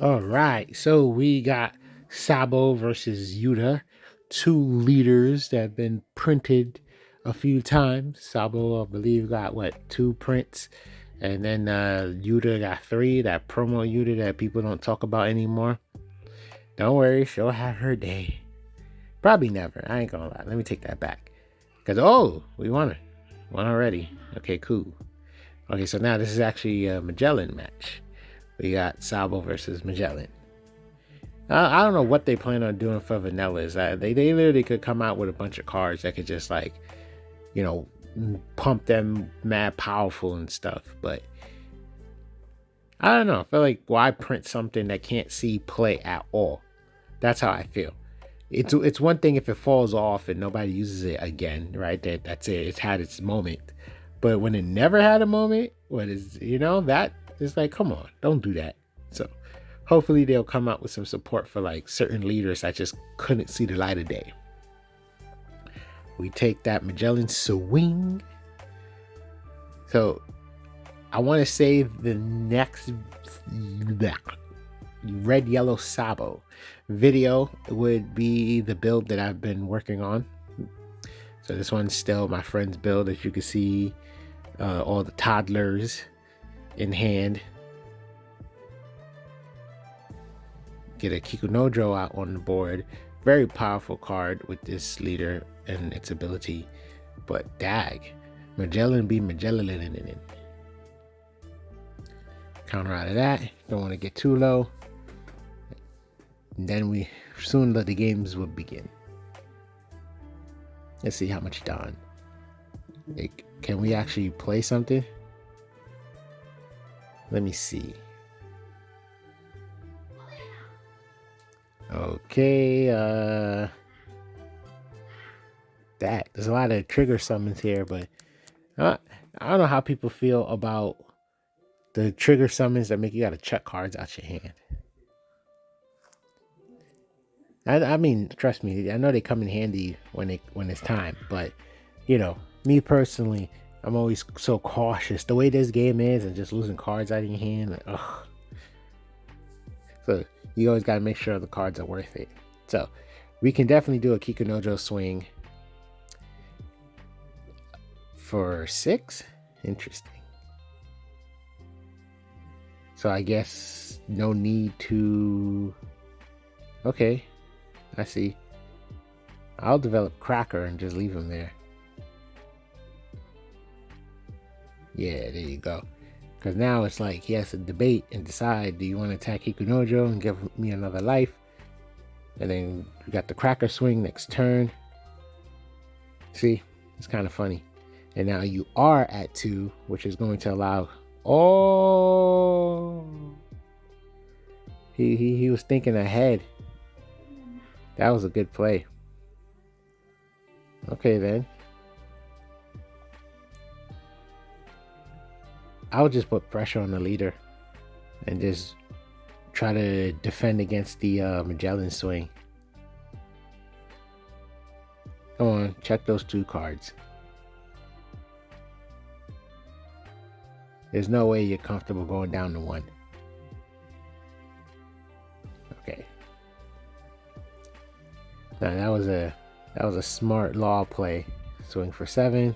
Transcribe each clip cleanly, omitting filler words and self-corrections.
All right, so we got Sabo versus Yuta, two leaders that have been printed a few times. Sabo, I believe, got what, two prints, and then Yuta got three. That promo Yuta that people don't talk about anymore. Don't worry, she'll have her day. Probably never. I ain't gonna lie. Let me take that back. Cause we won it, won already. Okay, cool. Okay, so now this is actually a Magellan match. We got Sabo versus Magellan. I don't know what they plan on doing for vanillas. They literally could come out with a bunch of cards that could just like, you know, pump them mad powerful and stuff. But I don't know. I feel like why print something that can't see play at all? That's how I feel. It's one thing if it falls off and nobody uses it again, right? That's it. It's had its moment. But when it never had a moment, what is that is like, come on, don't do that. So hopefully they'll come out with some support for like certain leaders that just couldn't see the light of day. We take that Magellan swing. So I want to say the next Red Yellow Sabo video would be the build that I've been working on. So this one's still my friend's build, as you can see, all the toddlers in hand. Get a Kikunojo out on the board. Very powerful card with this leader and its ability. But dag, Magellan be Magellan. Counter out of that. Don't want to get too low. And then we soon the games will begin. Let's see how much Don. Can we actually play something? Let me see. Okay, there's a lot of trigger summons here, but I don't know how people feel about the trigger summons that make you gotta chuck cards out your hand. I mean, trust me, I know they come in handy when it's time, but me personally, I'm always so cautious. The way this game is, and just losing cards out of your hand, like, ugh. So you always got to make sure the cards are worth it. So we can definitely do a Kikunojo swing for 6. Interesting. So I guess no need to. Okay, I see. I'll develop Cracker and just leave him there. Yeah, there you go. Because now it's like he has to debate and decide, do you want to attack Kikunojo and give me another life? And then we got the Cracker swing next turn. See, it's kind of funny. And now you are at 2, which is going to allow. Oh, he was thinking ahead. That was a good play. Okay then. I'll just put pressure on the leader and just try to defend against the Magellan swing. Come on, check those 2 cards. There's no way you're comfortable going down to 1. Okay. Now that was a smart law play. Swing for 7.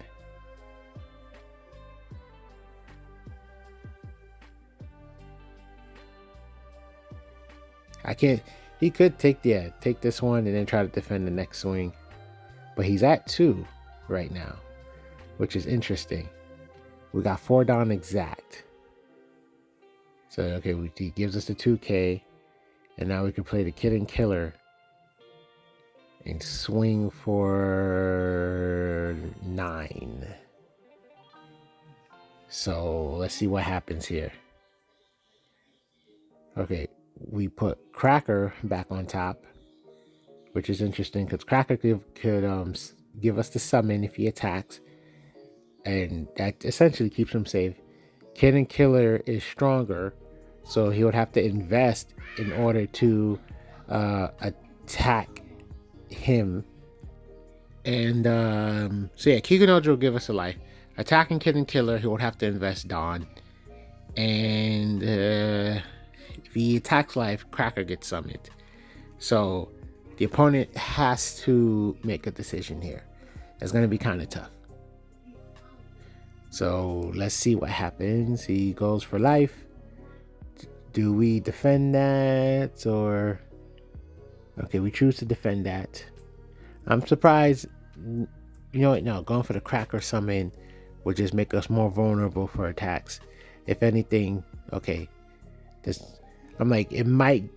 He could take this one and then try to defend the next swing. But he's at 2 right now, which is interesting. We got 4 down exact. So, okay, he gives us the 2K. And now we can play the Kid and Killer and swing for 9. So, let's see what happens here. Okay, we put Cracker back on top, which is interesting because Cracker could give us the summon if he attacks, and that essentially keeps him safe. Kid and Killer is stronger, so he would have to invest in order to attack him. And so yeah, Kikunojo will give us a life. Attacking Kid and Killer, he would have to invest Dawn. And If he attacks life, Cracker gets summoned. So the opponent has to make a decision here. It's going to be kind of tough. So let's see what happens. He goes for life. Do we defend that or... Okay, we choose to defend that. I'm surprised. You know what? No, going for the Cracker summon would just make us more vulnerable for attacks. If anything, okay. I'm like, it might...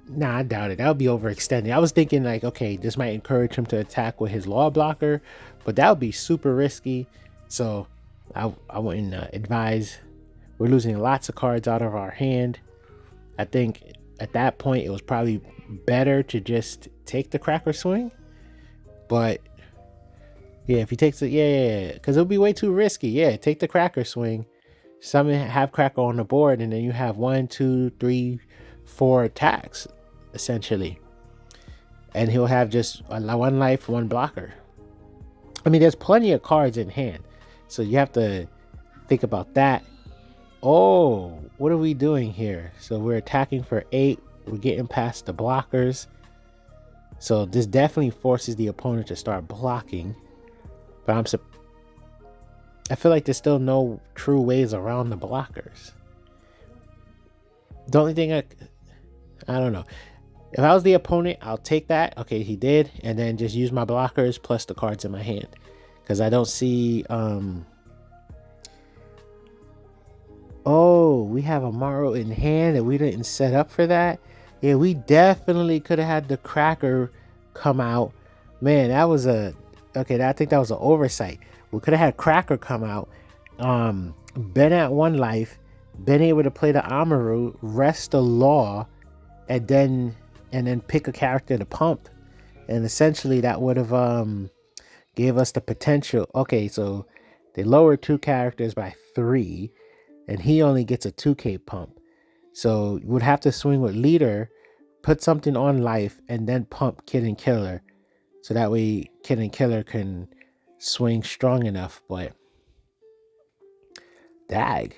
Nah, I doubt it. That would be overextended. I was thinking like, okay, this might encourage him to attack with his law blocker, but that would be super risky. So I wouldn't advise. We're losing lots of cards out of our hand. I think at that point it was probably better to just take the Cracker swing. But yeah, if he takes it, yeah, because it'll be way too risky. Yeah, take the Cracker swing. Have Cracker on the board, and then you have 1, 2, 3, 4 attacks essentially, and he'll have just 1 life, 1 blocker. I mean, there's plenty of cards in hand, so you have to think about that. Oh, what are we doing here? So we're attacking for 8. We're getting past the blockers. So this definitely forces the opponent to start blocking. But I feel like there's still no true ways around the blockers. The only thing I don't know. If I was the opponent, I'll take that. Okay, he did. And then just use my blockers plus the cards in my hand. Because I don't see... Oh, we have a Morrow in hand and we didn't set up for that. Yeah, we definitely could have had the Cracker come out. Man, that was I think that was an oversight. We could have had Cracker come out, been at 1 life, been able to play the Amaru, rest the Law, and then pick a character to pump. And essentially that would have gave us the potential. Okay, so they lowered 2 characters by 3. And he only gets a 2k pump. So you would have to swing with Leader, put something on life, and then pump Kid and Killer. So that way Kid and Killer can swing strong enough. But dag.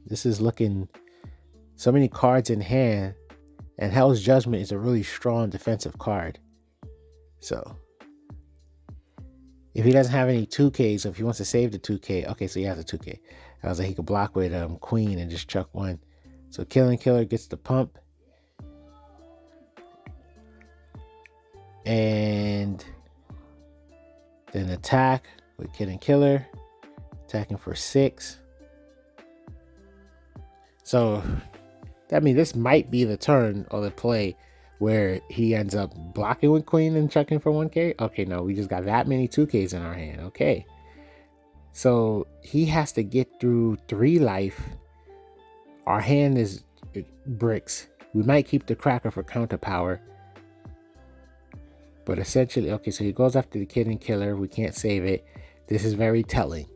This is looking... So many cards in hand. And Hell's Judgment is a really strong defensive card. So if he doesn't have any 2Ks, so if he wants to save the 2K, okay, so he has a 2K. I was like, he could block with Queen and just chuck 1. So Killing Killer gets the pump. And then attack with Kid and Killer. Attacking for 6. So, I mean, this might be the turn or the play where he ends up blocking with Queen and chucking for 1K. Okay, no, we just got that many 2Ks in our hand. Okay. So he has to get through 3 life. Our hand is bricks. We might keep the Cracker for counter power. But essentially, okay, so he goes after the Kid and Killer. We can't save it. This is very telling.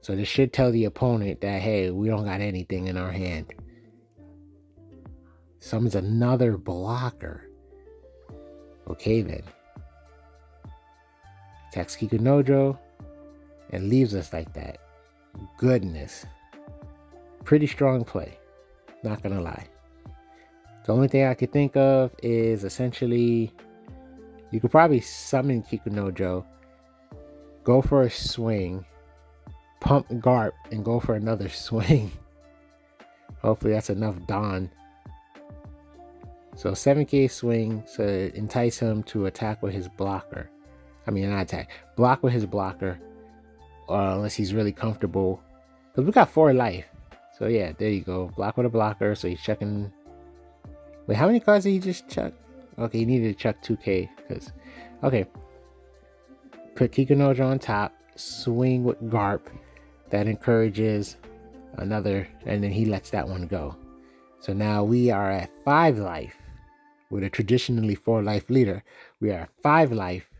So this should tell the opponent that, hey, we don't got anything in our hand. Summons another blocker. Okay, then. Attacks Kikunojo. And leaves us like that. Goodness. Pretty strong play. Not gonna lie. The only thing I could think of is essentially... You could probably summon Kikunojo. Go for a swing. Pump Garp and go for another swing. Hopefully that's enough Dawn. So 7k swing to entice him to attack with his blocker. I mean, not attack. Block with his blocker. Unless he's really comfortable. Because we got 4 life. So yeah, there you go. Block with a blocker. So he's checking. Wait, how many cards did he just chuck? Okay, he needed to chuck 2k. Because, okay. Put Kikunojo on top. Swing with Garp. That encourages another. And then he lets that one go. So now we are at 5 life. With a traditionally 4 life leader. We are at 5 life.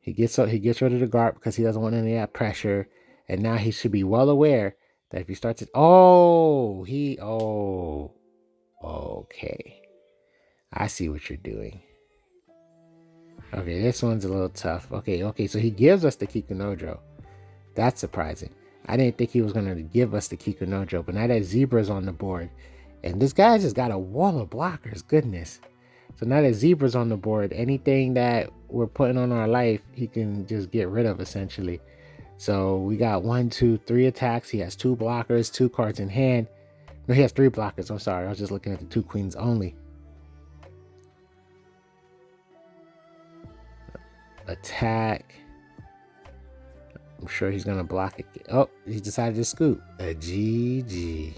He gets rid of the Garp because he doesn't want any of that pressure. And now he should be well aware that if he starts it... Okay. I see what you're doing. Okay, this one's a little tough. Okay, so he gives us the Kikunojo. That's surprising. I didn't think he was going to give us the Kikunojo, but now that Zebra's on the board, And this guy just got a wall of blockers. Goodness. So now that Zebra's on the board, anything that we're putting on our life, he can just get rid of essentially. So we got 1, 2, 3 attacks. He has 2 blockers, 2 cards in hand. No, he has 3 blockers. I'm sorry. I was just looking at the 2 queens only. Attack. I'm sure he's going to block it. Oh, he decided to scoop. A GG.